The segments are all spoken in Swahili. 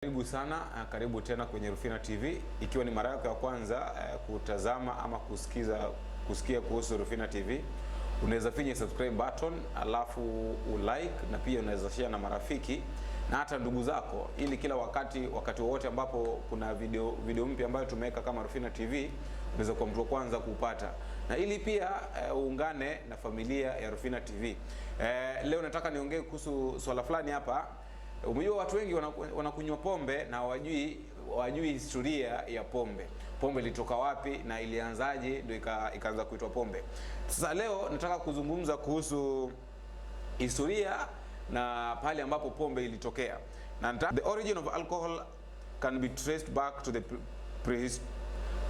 Karibu sana, karibu tena kwenye Rufina TV. Ikiwa ni mara yako ya kwanza kutazama ama kusikia kuhusu Rufina TV, unaweza finya subscribe button, alafu ulike, na pia unaweza share na marafiki na hata ndugu zako, ili kila wakati wote ambapo kuna video mpya ambayo tumeweka kama Rufina TV, unaweza kuwa mtu wa kwanza kupata. Na ili pia uungane na familia ya Rufina TV. Leo nataka niongee kuhusu swala fulani hapa. Umejua watu wengi wanakunywa pombe na wajui historia ya pombe. Pombe ilitoka wapi na ilianzaje ndio ikaanza kuitwa pombe. Sasa leo nataka kuzungumza kuhusu historia na pale ambapo pombe ilitokea. Na the origin of alcohol can be traced back to the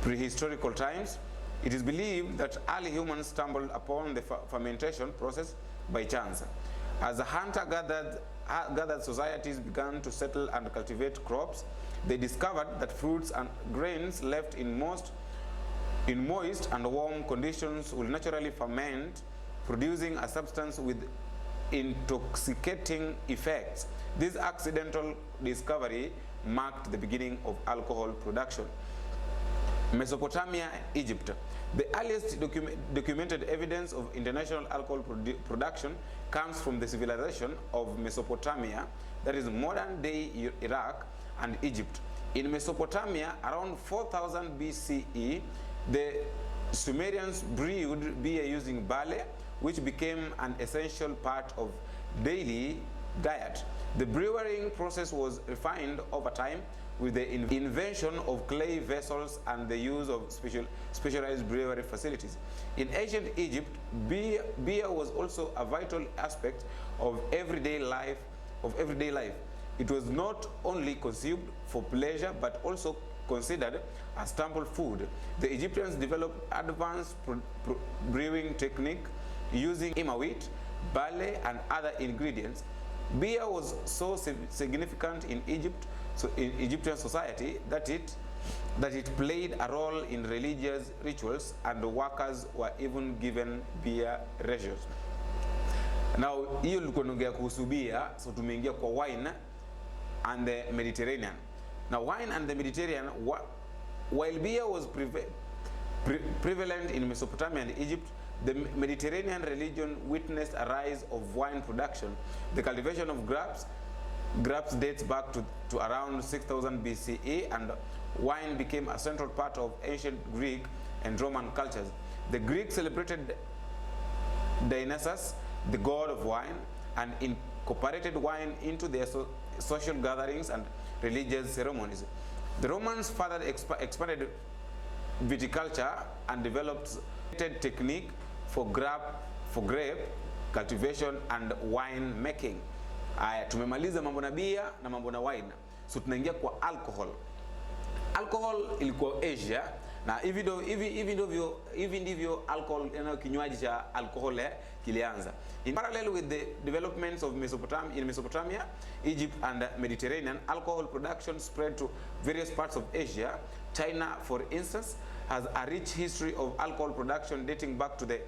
prehistorical times. It is believed that early humans stumbled upon the fermentation process by chance. As the hunter-gathered societies began to settle and cultivate crops, they discovered that fruits and grains left in moist and warm conditions will naturally ferment, producing a substance with intoxicating effects. This accidental discovery marked the beginning of alcohol production. Mesopotamia, Egypt. The earliest documented evidence of international alcohol production comes from the civilization of Mesopotamia, that is modern-day Iraq and Egypt. In Mesopotamia, around 4000 BCE, the Sumerians brewed beer using barley, which became an essential part of daily diet. The brewing process was refined over time with the invention of clay vessels and the use of specialized brewery facilities. In ancient Egypt, beer was also a vital aspect of everyday life. It was not only consumed for pleasure but also considered a staple food. The Egyptians developed advanced brewing technique using wheat, barley, and other ingredients. Beer was so significant in Egyptian society that it played a role in religious rituals, and the workers were even given beer rations. Now, hiyo tulikuwa tunaongea kuhusu beer, so tumeingia kwa wine and the Mediterranean. Now, wine and the Mediterranean, while beer was prevalent in Mesopotamia and Egypt, the Mediterranean region witnessed a rise of wine production. The cultivation of grapes dates back to around 6000 BCE, and wine became a central part of ancient Greek and Roman cultures. The Greeks celebrated Dionysus, the god of wine, and incorporated wine into their social gatherings and religious ceremonies. The Romans further expanded viticulture and developed technique for grape cultivation and wine making. Aya, tumemaliza mambo na bia na mambo na wine. So tunaingia kwa alcohol. Alcohol ilikuwa Asia, na hivi ndivyo alcohol, kinywaji cha alcohol kilianza. In parallel with the developments of Mesopotamia, Egypt and Mediterranean, alcohol production spread to various parts of Asia. China, for instance, has a rich history of alcohol production dating back to the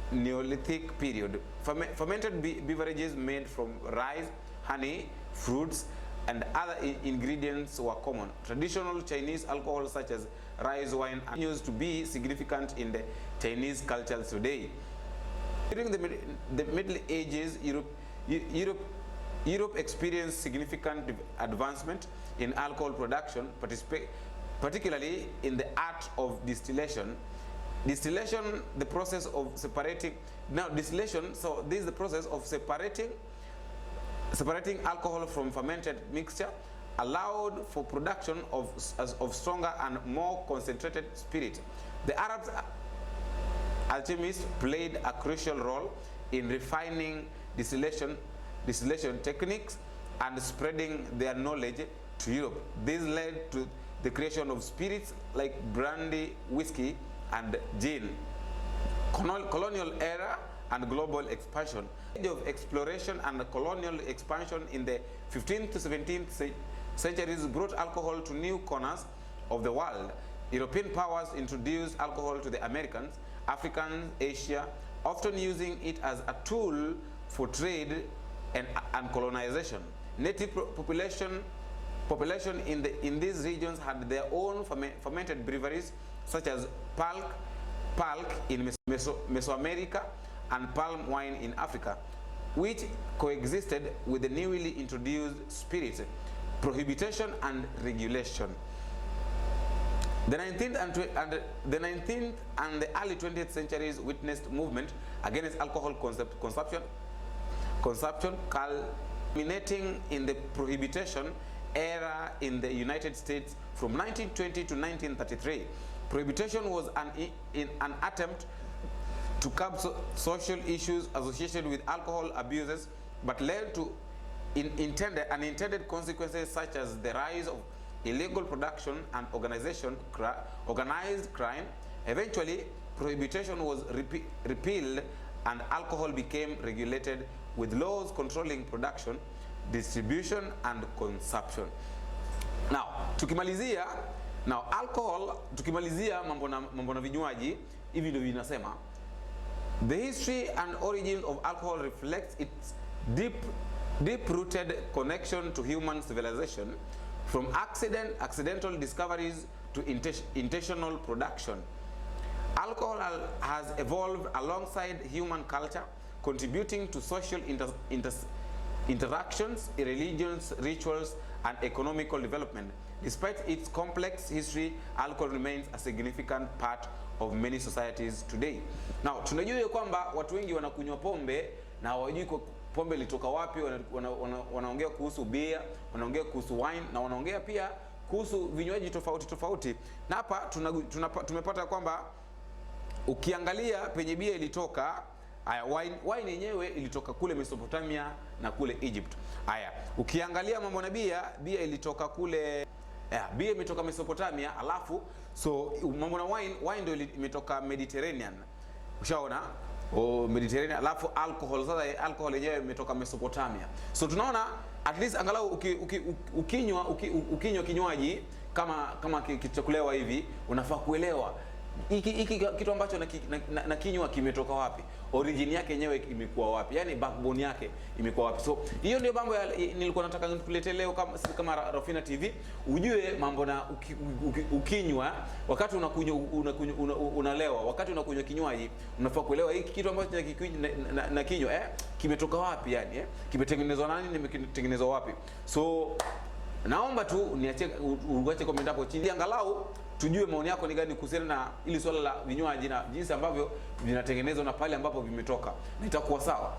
Neolithic period. Fermented beverages made from rice, honey, fruits, and other ingredients were common. Traditional Chinese alcohol such as rice wine continues to be significant in the Chinese culture today. During the Middle Ages, Europe experienced significant advancement in alcohol production, particularly in the art of distillation. Distillation, the process of separating. Now, distillation, so this is the process of separating alcohol from fermented mixture, allowed for production of stronger and more concentrated spirit. The Arabs alchemists played a crucial role in refining distillation techniques and spreading their knowledge to Europe. This led to the creation of spirits like brandy, whiskey, and gin. Colonial era and global expansion. The age of exploration and colonial expansion in the 15th to 17th centuries brought alcohol to new corners of the world. European powers introduced alcohol to the Americans, Africans, Asia, often using it as a tool for trade and colonization. Native population population in these regions had their own fermented breweries, such as pulque in Mesoamerica and palm wine in Africa, which coexisted with the newly introduced spirits, prohibition and regulation. The 19th and the early 20th centuries witnessed movement against alcohol consumption culminating in the prohibition era in the United States from 1920 to 1933. Prohibition was an attempt to curb social issues associated with alcohol abuses, but led to unintended consequences such as the rise of illegal production and organized crime. Eventually, prohibition was repealed and alcohol became regulated with laws controlling production, distribution and consumption. Now, tukimalizia mambo na vinywaji, hivi ndio vinasema. The history and origin of alcohol reflects its deep-rooted connection to human civilization, from accidental discoveries to intentional production. Alcohol has evolved alongside human culture, contributing to social interactions, religions, rituals, and economical development. Despite its complex history, alcohol remains a significant part of many societies today. Now, tunajua kwamba watu wengi wanakunywa pombe na hawajui pombe ilitoka wapi. Wanaongea kuhusu beer, wanaongea kuhusu wine, na wanaongea pia kuhusu vinywaji tofauti. Na hapa tumepata kwamba ukiangalia penye beer ilitoka, haya wine yenyewe ilitoka kule Mesopotamia na kule Egypt. Haya, ukiangalia mambo na beer ilitoka kule, beer imetoka Mesopotamia, alafu so mambo na wine ndio imetoka Mediterranean. Ushaona? Mediterranean, alafu alcohol, sasa alcohol yenyewe imetoka Mesopotamia. So tunaona at least angalau ukinywa kinywaji kama kichakulewa hivi, unafaa kuelewa hiki kitu ambacho na kinywa kimetoka wapi, origin yake yenyewe imekuwa wapi, yani backbone yake imekuwa wapi. So hiyo ndio mambo nilikuwa nataka nikuletee leo kama Rafina TV, ujue mambo na ukinywa wakati unalewa, wakati unakunywa kinywaji, unafaa kuelewa hiki kitu ambacho na kinywa kimetoka wapi, yani kimetengenezwa nani, nimetengenezwa wapi. So naomba tu uache comment hapo chini, angalau tujue maoni yako ni gani kuhusiana na ili swala la vinywaji na jinsi ambavyo vinatengenezwa na pale ambapo vimetoka, na itakuwa sawa.